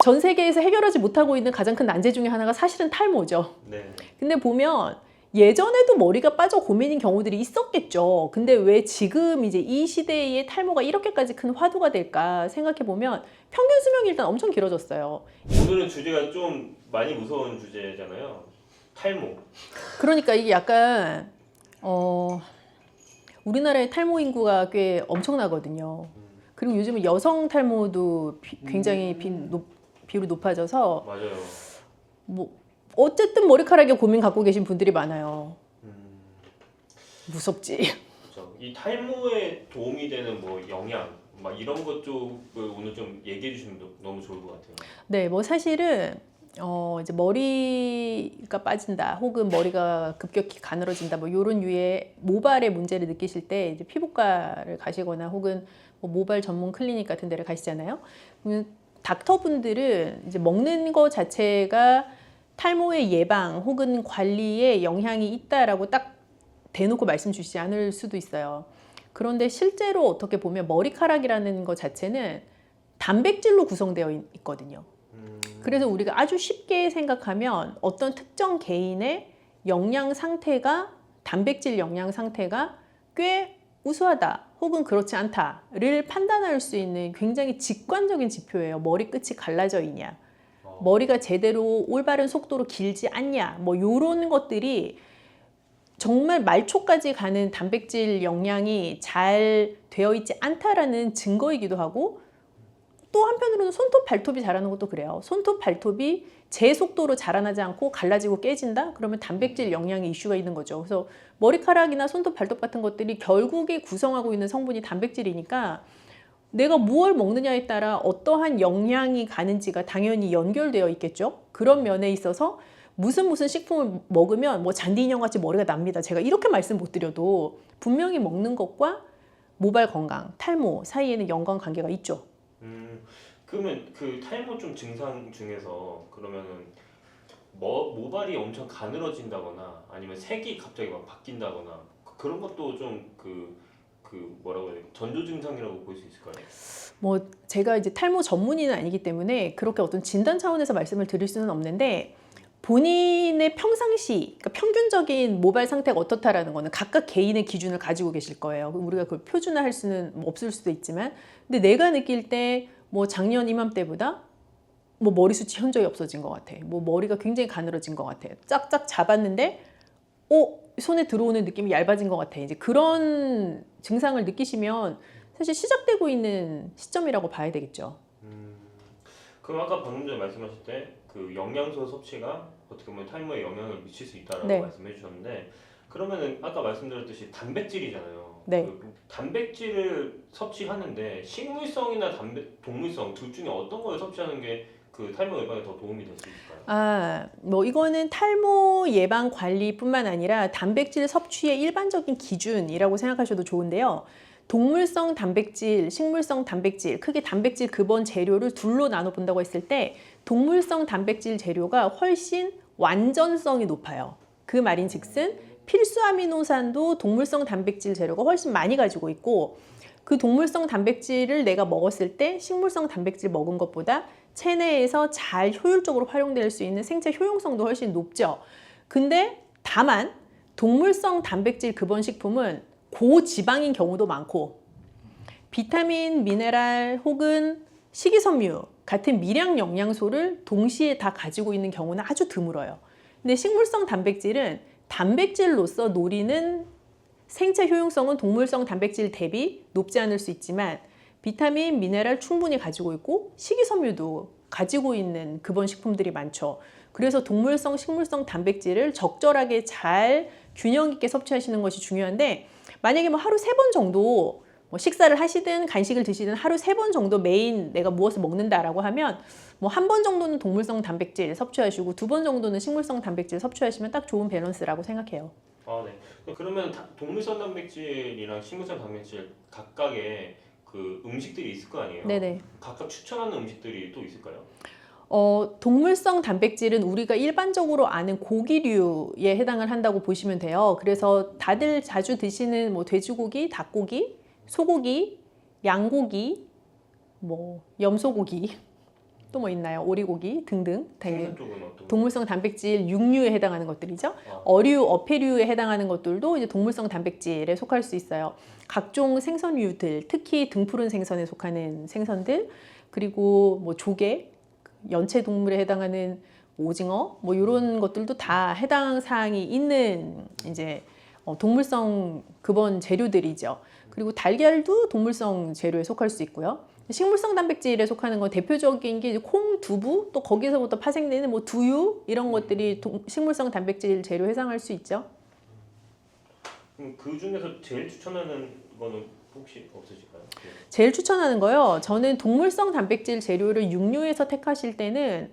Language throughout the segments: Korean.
전 세계에서 해결하지 못하고 있는 가장 큰 난제 중에 하나가 사실은 탈모죠. 네. 근데 보면 예전에도 머리가 빠져 고민인 경우들이 있었겠죠. 근데 왜 지금 이제 이 시대에 탈모가 이렇게까지 큰 화두가 될까 생각해 보면 평균 수명이 일단 엄청 길어졌어요. 오늘은 주제가 좀 많이 무서운 주제잖아요. 탈모. 그러니까 이게 약간 우리나라의 탈모 인구가 꽤 엄청나거든요. 그리고 요즘은 여성 탈모도 굉장히 비율이 높아져서 맞아요. 뭐 어쨌든 머리카락에 고민 갖고 계신 분들이 많아요. 무섭지. 그렇죠. 이 탈모에 도움이 되는 뭐 영양 막 이런 것 쪽을 오늘 좀 얘기해 주시면 너무 좋을 것 같아요. 네, 뭐 사실은 이제 머리가 빠진다, 혹은 머리가 급격히 가늘어진다, 뭐 이런 유의 모발의 문제를 느끼실 때 이제 피부과를 가시거나 혹은 뭐 모발 전문 클리닉 같은 데를 가시잖아요. 그러면 닥터분들은 이제 먹는 거 자체가 탈모의 예방 혹은 관리에 영향이 있다라고 딱 대놓고 말씀 주시지 않을 수도 있어요. 그런데 실제로 어떻게 보면 머리카락이라는 것 자체는 단백질로 구성되어 있거든요. 그래서 우리가 아주 쉽게 생각하면 어떤 특정 개인의 영양 상태가, 단백질 영양 상태가 꽤 우수하다 혹은 그렇지 않다를 판단할 수 있는 굉장히 직관적인 지표예요. 머리 끝이 갈라져 있냐, 머리가 제대로 올바른 속도로 길지 않냐, 뭐 이런 것들이 정말 말초까지 가는 단백질 영양이 잘 되어 있지 않다라는 증거이기도 하고, 또 한편으로는 손톱 발톱이 자라는 것도 그래요. 손톱 발톱이 제 속도로 자라나지 않고 갈라지고 깨진다? 그러면 단백질 영양의 이슈가 있는 거죠. 그래서 머리카락이나 손톱 발톱 같은 것들이 결국에 구성하고 있는 성분이 단백질이니까 내가 무엇을 먹느냐에 따라 어떠한 영양이 가는지가 당연히 연결되어 있겠죠. 그런 면에 있어서 무슨 식품을 먹으면 뭐 잔디 인형같이 머리가 납니다, 제가 이렇게 말씀 못 드려도 분명히 먹는 것과 모발 건강, 탈모 사이에는 연관관계가 있죠. 그러면 그 탈모 좀 증상 중에서 그러면은 모발이 엄청 가늘어진다거나 아니면 색이 갑자기 막 바뀐다거나 그런 것도 좀 뭐라고 해야 돼? 전조 증상이라고 볼 수 있을까요? 뭐 제가 이제 탈모 전문의는 아니기 때문에 그렇게 어떤 진단 차원에서 말씀을 드릴 수는 없는데, 본인의 평상시, 그러니까 평균적인 모발 상태가 어떻다라는 거는 각각 개인의 기준을 가지고 계실 거예요. 우리가 그걸 표준화할 수는 없을 수도 있지만, 근데 내가 느낄 때 뭐 작년 이맘때보다 뭐 머리숱이 현저히 없어진 것 같아, 뭐 머리가 굉장히 가늘어진 것 같아, 쫙쫙 잡았는데 손에 들어오는 느낌이 얇아진 것 같아, 이제 그런 증상을 느끼시면 사실 시작되고 있는 시점이라고 봐야 되겠죠. 그럼 아까 방금 전에 말씀하실 때 그 영양소 섭취가 어떻게 보면 탈모에 영향을 미칠 수 있다라고 네. 말씀해 주셨는데, 그러면은 아까 말씀드렸듯이 단백질이잖아요. 네. 그 단백질을 섭취하는데 식물성이나 동물성 둘 중에 어떤 걸 섭취하는 게 그 탈모 예방에 더 도움이 될 수 있을까요? 뭐 이거는 탈모 예방 관리뿐만 아니라 단백질 섭취의 일반적인 기준이라고 생각하셔도 좋은데요. 동물성 단백질, 식물성 단백질, 크게 단백질 근원 재료를 둘로 나눠 본다고 했을 때 동물성 단백질 재료가 훨씬 완전성이 높아요. 그 말인즉슨 필수 아미노산도 동물성 단백질 재료가 훨씬 많이 가지고 있고, 그 동물성 단백질을 내가 먹었을 때 식물성 단백질 먹은 것보다 체내에서 잘 효율적으로 활용될 수 있는 생체 효용성도 훨씬 높죠. 근데 다만 동물성 단백질 근원 식품은 고지방인 경우도 많고, 비타민, 미네랄 혹은 식이섬유 같은 미량 영양소를 동시에 다 가지고 있는 경우는 아주 드물어요. 근데 식물성 단백질은 단백질로서 노리는 생체 효용성은 동물성 단백질 대비 높지 않을 수 있지만 비타민, 미네랄 충분히 가지고 있고 식이섬유도 가지고 있는 근원 식품들이 많죠. 그래서 동물성, 식물성 단백질을 적절하게 잘 균형 있게 섭취하시는 것이 중요한데, 만약에 뭐 하루 3번 정도 뭐 식사를 하시든 간식을 드시든 하루 3번 정도 메인 내가 무엇을 먹는다라고 하면 뭐 1번 정도는 동물성 단백질 섭취하시고 2번 정도는 식물성 단백질 섭취하시면 딱 좋은 밸런스라고 생각해요. 네. 그러면 동물성 단백질이랑 식물성 단백질 각각의 그 음식들이 있을 거 아니에요? 네네. 각각 추천하는 음식들이 또 있을까요? 동물성 단백질은 우리가 일반적으로 아는 고기류에 해당을 한다고 보시면 돼요. 그래서 다들 자주 드시는 뭐 돼지고기, 닭고기, 소고기, 양고기, 뭐 염소고기, 또 뭐 있나요? 오리고기 등등. 생선 쪽은 어떤 동물성 단백질 육류에 해당하는 것들이죠. 아. 어류, 어패류에 해당하는 것들도 이제 동물성 단백질에 속할 수 있어요. 각종 생선류들, 특히 등푸른 생선에 속하는 생선들, 그리고 뭐 조개, 연체 동물에 해당하는 오징어, 뭐 이런 것들도 다 해당 사항이 있는 이제 동물성 근원 재료들이죠. 그리고 달걀도 동물성 재료에 속할 수 있고요. 식물성 단백질에 속하는 건 대표적인 게 이제 콩, 두부, 또 거기서부터 파생되는 뭐 두유 이런 것들이 식물성 단백질 재료 해당할 수 있죠. 그럼 그 중에서 제일 추천하는 거는 혹시 없으실까요? 제일 추천하는 거요. 저는 동물성 단백질 재료를 육류에서 택하실 때는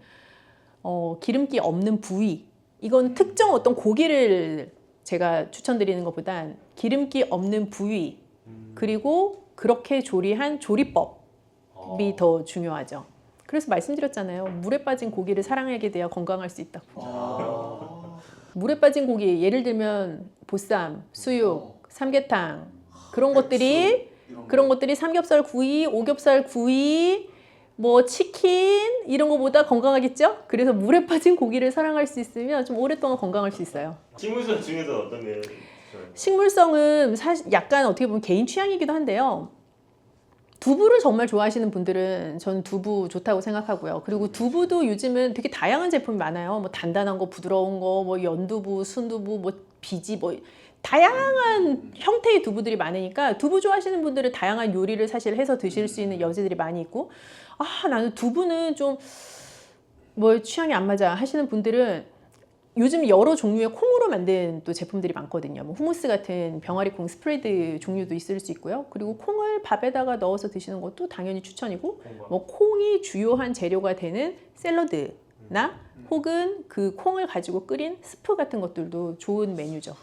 기름기 없는 부위. 이건 특정 어떤 고기를 제가 추천드리는 것보단 기름기 없는 부위 그리고 그렇게 조리한 조리법이 더 중요하죠. 그래서 말씀드렸잖아요. 물에 빠진 고기를 사랑하게 돼야 건강할 수 있다고. 물에 빠진 고기 예를 들면 보쌈, 수육, 삼계탕 그런 것들이 삼겹살 구이, 오겹살 구이, 뭐 치킨 이런 거보다 건강하겠죠? 그래서 물에 빠진 고기를 사랑할 수 있으면 좀 오랫동안 건강할 수 있어요. 식물성 중에서 어떤 게 식물성은 사실 약간 어떻게 보면 개인 취향이기도 한데요. 두부를 정말 좋아하시는 분들은 저는 두부 좋다고 생각하고요. 그리고 두부도 요즘은 되게 다양한 제품이 많아요. 뭐 단단한 거, 부드러운 거, 뭐 연두부, 순두부, 뭐 비지, 뭐 다양한 형태의 두부들이 많으니까 두부 좋아하시는 분들은 다양한 요리를 사실 해서 드실 수 있는 여지들이 많이 있고, 아 나는 두부는 좀 뭐 취향이 안 맞아 하시는 분들은 요즘 여러 종류의 콩으로 만든 또 제품들이 많거든요. 뭐 후무스 같은 병아리 콩 스프레드 종류도 있을 수 있고요. 그리고 콩을 밥에다가 넣어서 드시는 것도 당연히 추천이고, 뭐 콩이 주요한 재료가 되는 샐러드나 혹은 그 콩을 가지고 끓인 스프 같은 것들도 좋은 메뉴죠.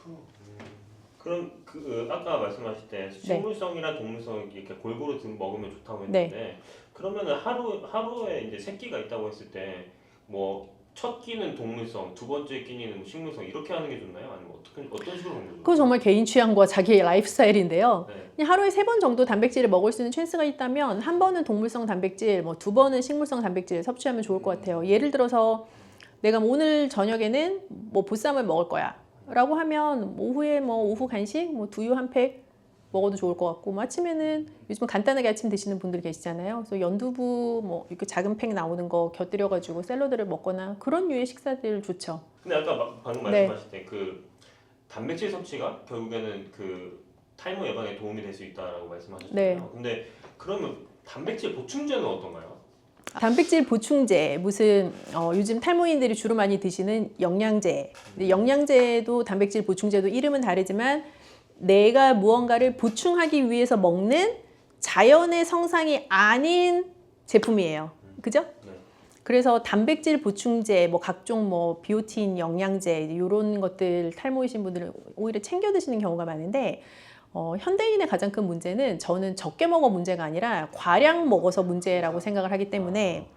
그럼 그 아까 말씀하실 때 식물성이랑 동물성 이렇게 골고루 먹으면 좋다고 했는데 그러면은 하루에 이제 세 끼가 있다고 했을 때 뭐 첫 끼는 동물성, 두 번째 끼니는 뭐 식물성 이렇게 하는 게 좋나요? 아니면 어떤 식으로 먹는 거죠? 그거 정말 개인 취향과 자기의 라이프 스타일인데요. 네. 그냥 하루에 3번 정도 단백질을 먹을 수 있는 찬스가 있다면 한 번은 동물성 단백질, 뭐 2번은 식물성 단백질 섭취하면 좋을 것 같아요. 예를 들어서 내가 오늘 저녁에는 뭐 보쌈을 먹을 거야 라고 하면 오후에 뭐 오후 간식 뭐 두유 한 팩 먹어도 좋을 것 같고, 뭐 아침에는 요즘 간단하게 아침 드시는 분들 계시잖아요. 그래서 연두부 뭐 이렇게 작은 팩 나오는 거 곁들여 가지고 샐러드를 먹거나 그런 류의 식사들 좋죠. 근데 아까 방금 말씀하실 때 그 단백질 섭취가 결국에는 그 탈모 예방에 도움이 될 수 있다라고 말씀하셨잖아요. 네. 근데 그러면 단백질 보충제는 어떤가요? 단백질 보충제, 무슨 요즘 탈모인들이 주로 많이 드시는 영양제. 근데 영양제도 단백질 보충제도 이름은 다르지만 내가 무언가를 보충하기 위해서 먹는 자연의 성상이 아닌 제품이에요. 그죠? 네. 그래서 단백질 보충제, 뭐 각종 뭐 비오틴 영양제 이런 것들 탈모이신 분들은 오히려 챙겨 드시는 경우가 많은데, 현대인의 가장 큰 문제는 저는 적게 먹어 문제가 아니라 과량 먹어서 문제라고 생각을 하기 때문에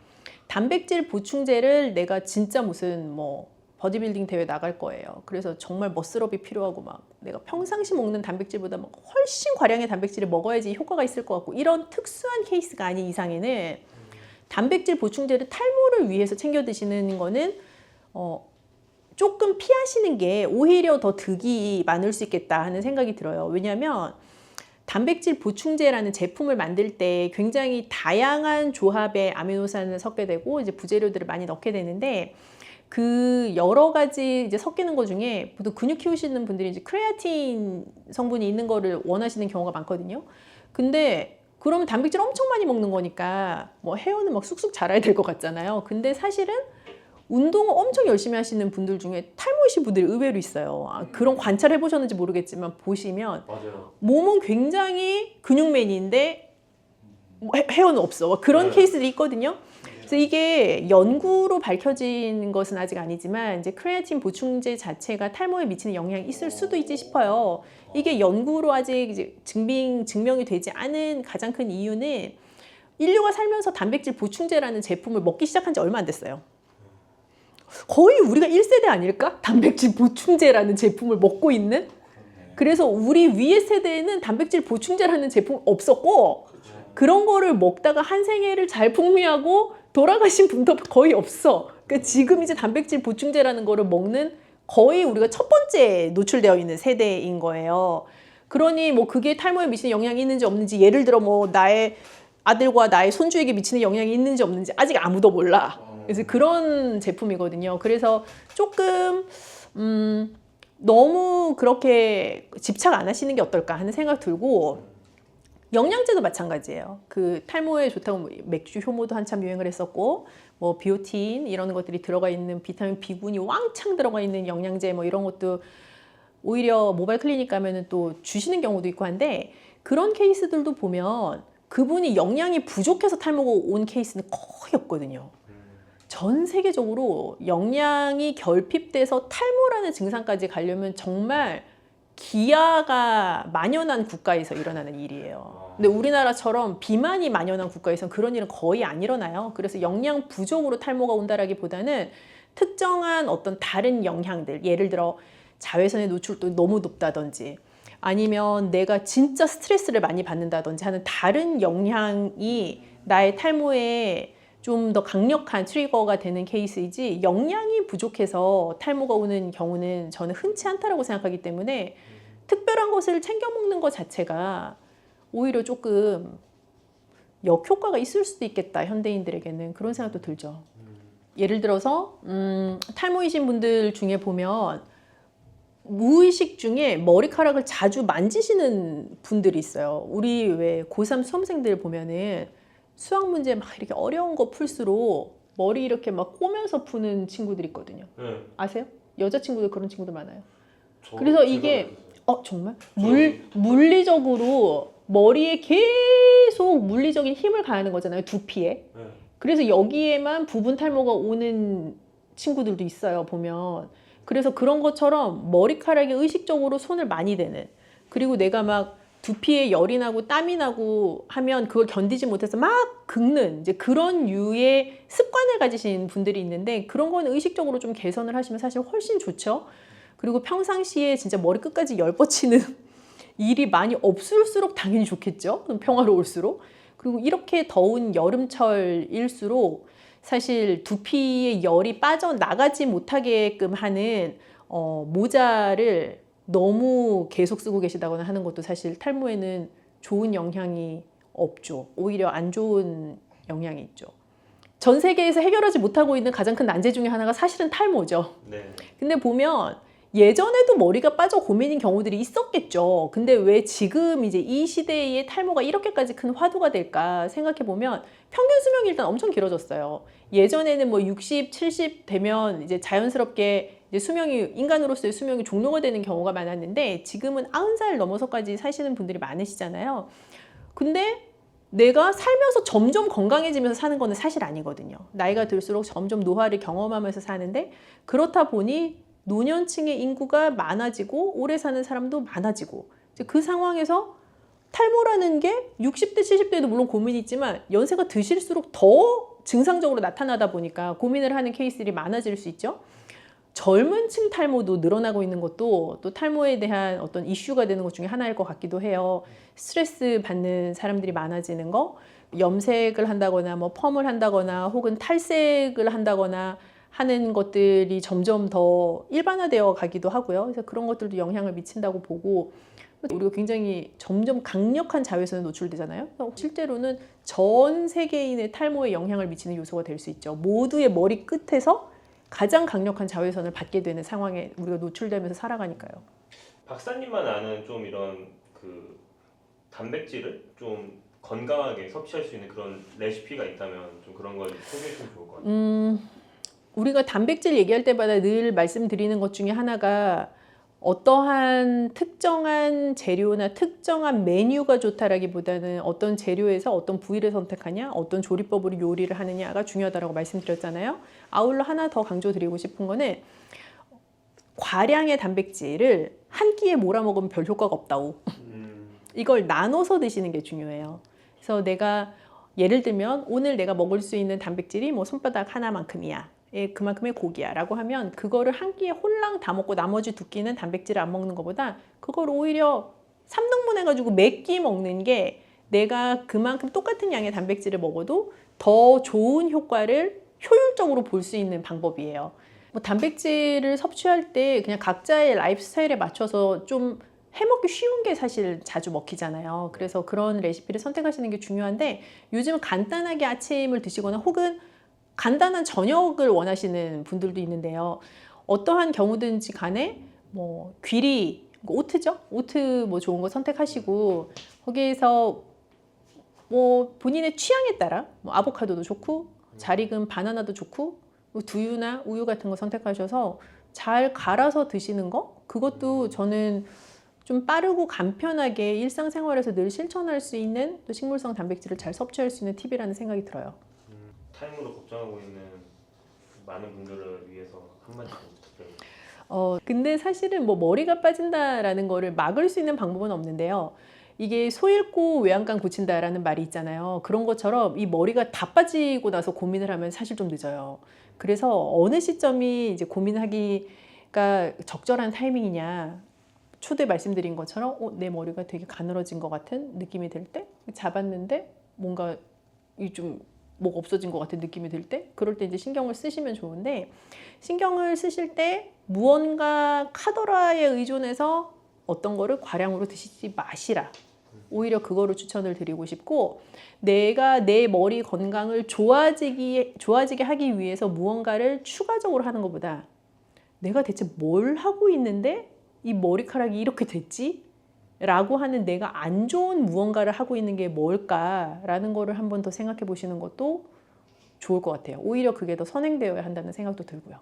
단백질 보충제를 내가 진짜 무슨 뭐 버디빌딩 대회 나갈 거예요. 그래서 정말 머슬업이 필요하고 막 내가 평상시 먹는 단백질보다 막 훨씬 과량의 단백질을 먹어야지 효과가 있을 것 같고 이런 특수한 케이스가 아닌 이상에는 단백질 보충제를 탈모를 위해서 챙겨 드시는 거는 조금 피하시는 게 오히려 더 득이 많을 수 있겠다 하는 생각이 들어요. 왜냐하면 단백질 보충제라는 제품을 만들 때 굉장히 다양한 조합의 아미노산을 섞게 되고 이제 부재료들을 많이 넣게 되는데, 그 여러 가지 이제 섞이는 것 중에 보통 근육 키우시는 분들이 이제 크레아틴 성분이 있는 거를 원하시는 경우가 많거든요. 근데 그러면 단백질 엄청 많이 먹는 거니까 뭐 헤어는 막 쑥쑥 자라야 될 것 같잖아요. 근데 사실은 운동을 엄청 열심히 하시는 분들 중에 탈모이신 분들이 의외로 있어요. 그런 관찰 해보셨는지 모르겠지만 보시면 맞아요. 몸은 굉장히 근육맨인데 헤어는 없어. 그런 케이스들이 있거든요. 그래서 이게 연구로 밝혀진 것은 아직 아니지만 이제 크레아틴 보충제 자체가 탈모에 미치는 영향이 있을 수도 있지 싶어요. 이게 연구로 아직 이제 증명이 되지 않은 가장 큰 이유는 인류가 살면서 단백질 보충제라는 제품을 먹기 시작한 지 얼마 안 됐어요. 거의 우리가 1세대 아닐까? 단백질 보충제라는 제품을 먹고 있는? 그래서 우리 위의 세대에는 단백질 보충제라는 제품 없었고 그런 거를 먹다가 한 생애를 잘 풍미하고 돌아가신 분도 거의 없어. 그러니까 지금 이제 단백질 보충제라는 거를 먹는 거의 우리가 첫 번째 노출되어 있는 세대인 거예요. 그러니 뭐 그게 탈모에 미치는 영향이 있는지 없는지, 예를 들어 뭐 나의 아들과 나의 손주에게 미치는 영향이 있는지 없는지 아직 아무도 몰라. 그래서 그런 제품이거든요. 그래서 조금 너무 그렇게 집착 안 하시는 게 어떨까 하는 생각 들고, 영양제도 마찬가지예요. 그 탈모에 좋다고 뭐 맥주 효모도 한참 유행을 했었고, 뭐 비오틴 이런 것들이 들어가 있는 비타민 B군이 왕창 들어가 있는 영양제 뭐 이런 것도 오히려 모바일 클리닉 가면은 또 주시는 경우도 있고 한데, 그런 케이스들도 보면 그분이 영양이 부족해서 탈모가 온 케이스는 거의 없거든요. 전 세계적으로 영양이 결핍돼서 탈모라는 증상까지 가려면 정말 기아가 만연한 국가에서 일어나는 일이에요. 근데 우리나라처럼 비만이 만연한 국가에서는 그런 일은 거의 안 일어나요. 그래서 영양 부족으로 탈모가 온다라기보다는 특정한 어떤 다른 영향들, 예를 들어 자외선의 노출도 너무 높다든지, 아니면 내가 진짜 스트레스를 많이 받는다든지 하는 다른 영향이 나의 탈모에 좀 더 강력한 트리거가 되는 케이스이지, 영양이 부족해서 탈모가 오는 경우는 저는 흔치 않다라고 생각하기 때문에 특별한 것을 챙겨 먹는 것 자체가 오히려 조금 역효과가 있을 수도 있겠다, 현대인들에게는. 그런 생각도 들죠. 예를 들어서 탈모이신 분들 중에 보면 무의식 중에 머리카락을 자주 만지시는 분들이 있어요. 우리 왜 고3 수험생들 보면은 수학 문제 막 이렇게 어려운 거 풀수록 머리 이렇게 막 꼬면서 푸는 친구들 있거든요. 네. 아세요? 여자친구들 그런 친구들 많아요. 저 그래서 제가 이게 그랬어요. 정말 물리적으로 머리에 계속 물리적인 힘을 가하는 거잖아요, 두피에. 네. 그래서 여기에만 부분 탈모가 오는 친구들도 있어요, 보면. 그래서 그런 것처럼 머리카락에 의식적으로 손을 많이 대는, 그리고 내가 막 두피에 열이 나고 땀이 나고 하면 그걸 견디지 못해서 막 긁는, 이제 그런 유의 습관을 가지신 분들이 있는데, 그런 거는 의식적으로 좀 개선을 하시면 사실 훨씬 좋죠. 그리고 평상시에 진짜 머리 끝까지 열 뻗치는 일이 많이 없을수록 당연히 좋겠죠. 그럼 평화로울수록. 그리고 이렇게 더운 여름철일수록 사실 두피의 열이 빠져나가지 못하게끔 하는 모자를 너무 계속 쓰고 계시다거나 하는 것도 사실 탈모에는 좋은 영향이 없죠. 오히려 안 좋은 영향이 있죠. 전 세계에서 해결하지 못하고 있는 가장 큰 난제 중에 하나가 사실은 탈모죠. 네. 근데 보면 예전에도 머리가 빠져 고민인 경우들이 있었겠죠. 근데 왜 지금 이제 이 시대에 탈모가 이렇게까지 큰 화두가 될까 생각해 보면, 평균 수명이 일단 엄청 길어졌어요. 예전에는 뭐 60, 70 되면 이제 자연스럽게 이제 수명이, 인간으로서의 수명이 종료가 되는 경우가 많았는데, 지금은 90살 넘어서까지 사시는 분들이 많으시잖아요. 근데 내가 살면서 점점 건강해지면서 사는 거는 사실 아니거든요. 나이가 들수록 점점 노화를 경험하면서 사는데, 그렇다 보니 노년층의 인구가 많아지고 오래 사는 사람도 많아지고, 이제 그 상황에서 탈모라는 게 60대, 70대도 물론 고민이 있지만 연세가 드실수록 더 증상적으로 나타나다 보니까 고민을 하는 케이스들이 많아질 수 있죠. 젊은 층 탈모도 늘어나고 있는 것도 또 탈모에 대한 어떤 이슈가 되는 것 중에 하나일 것 같기도 해요. 스트레스 받는 사람들이 많아지는 거, 염색을 한다거나 뭐 펌을 한다거나 혹은 탈색을 한다거나 하는 것들이 점점 더 일반화되어 가기도 하고요. 그래서 그런 것들도 영향을 미친다고 보고, 우리가 굉장히 점점 강력한 자외선에 노출되잖아요. 실제로는 전 세계인의 탈모에 영향을 미치는 요소가 될 수 있죠. 모두의 머리 끝에서 가장 강력한 자외선을 받게 되는 상황에 우리가 노출되면서 살아가니까요. 박사님만 아는 좀 이런 그 단백질을 좀 건강하게 섭취할 수 있는 그런 레시피가 있다면 좀 그런 걸 소개해 주면 좋을 것 같아요. 우리가 단백질 얘기할 때마다 늘 말씀드리는 것 중에 하나가, 어떠한 특정한 재료나 특정한 메뉴가 좋다라기보다는 어떤 재료에서 어떤 부위를 선택하냐, 어떤 조리법으로 요리를 하느냐가 중요하다고 말씀드렸잖아요. 아울러 하나 더 강조드리고 싶은 거는, 과량의 단백질을 한 끼에 몰아 먹으면 별 효과가 없다고. 이걸 나눠서 드시는 게 중요해요. 그래서 내가 예를 들면 오늘 내가 먹을 수 있는 단백질이 뭐 손바닥 하나만큼이야, 그만큼의 고기야 라고 하면, 그거를 한 끼에 홀랑 다 먹고 나머지 두 끼는 단백질을 안 먹는 것보다 그걸 오히려 3등분 해가지고 몇 끼 먹는 게 내가 그만큼 똑같은 양의 단백질을 먹어도 더 좋은 효과를 효율적으로 볼 수 있는 방법이에요. 뭐 단백질을 섭취할 때 그냥 각자의 라이프 스타일에 맞춰서 좀 해먹기 쉬운 게 사실 자주 먹히잖아요. 그래서 그런 레시피를 선택하시는 게 중요한데, 요즘은 간단하게 아침을 드시거나 혹은 간단한 저녁을 원하시는 분들도 있는데요. 어떠한 경우든지 간에 뭐 귀리, 오트죠? 오트 뭐 좋은 거 선택하시고, 거기에서 뭐 본인의 취향에 따라 뭐 아보카도도 좋고 잘 익은 바나나도 좋고 뭐 두유나 우유 같은 거 선택하셔서 잘 갈아서 드시는 거, 그것도 저는 좀 빠르고 간편하게 일상생활에서 늘 실천할 수 있는 또 식물성 단백질을 잘 섭취할 수 있는 팁이라는 생각이 들어요. 타임으로 걱정하고 있는 많은 분들을 위해서 한마디 부탁드립니다. 근데 사실은 뭐 머리가 빠진다라는 거를 막을 수 있는 방법은 없는데요. 이게 소 잃고 외양간 고친다라는 말이 있잖아요. 그런 것처럼 이 머리가 다 빠지고 나서 고민을 하면 사실 좀 늦어요. 그래서 어느 시점이 이제 고민하기가 적절한 타이밍이냐. 초대 말씀드린 것처럼 내 머리가 되게 가늘어진 것 같은 느낌이 들 때, 잡았는데 뭔가 좀 뭐가 없어진 것 같은 느낌이 들 때, 그럴 때 이제 신경을 쓰시면 좋은데, 신경을 쓰실 때 무언가 카더라에 의존해서 어떤 거를 과량으로 드시지 마시라. 오히려 그거를 추천을 드리고 싶고, 내가 내 머리 건강을 좋아지게 하기 위해서 무언가를 추가적으로 하는 것보다 내가 대체 뭘 하고 있는데 이 머리카락이 이렇게 됐지? 라고 하는 내가 안 좋은 무언가를 하고 있는 게 뭘까라는 거를 한 번 더 생각해 보시는 것도 좋을 것 같아요. 오히려 그게 더 선행되어야 한다는 생각도 들고요.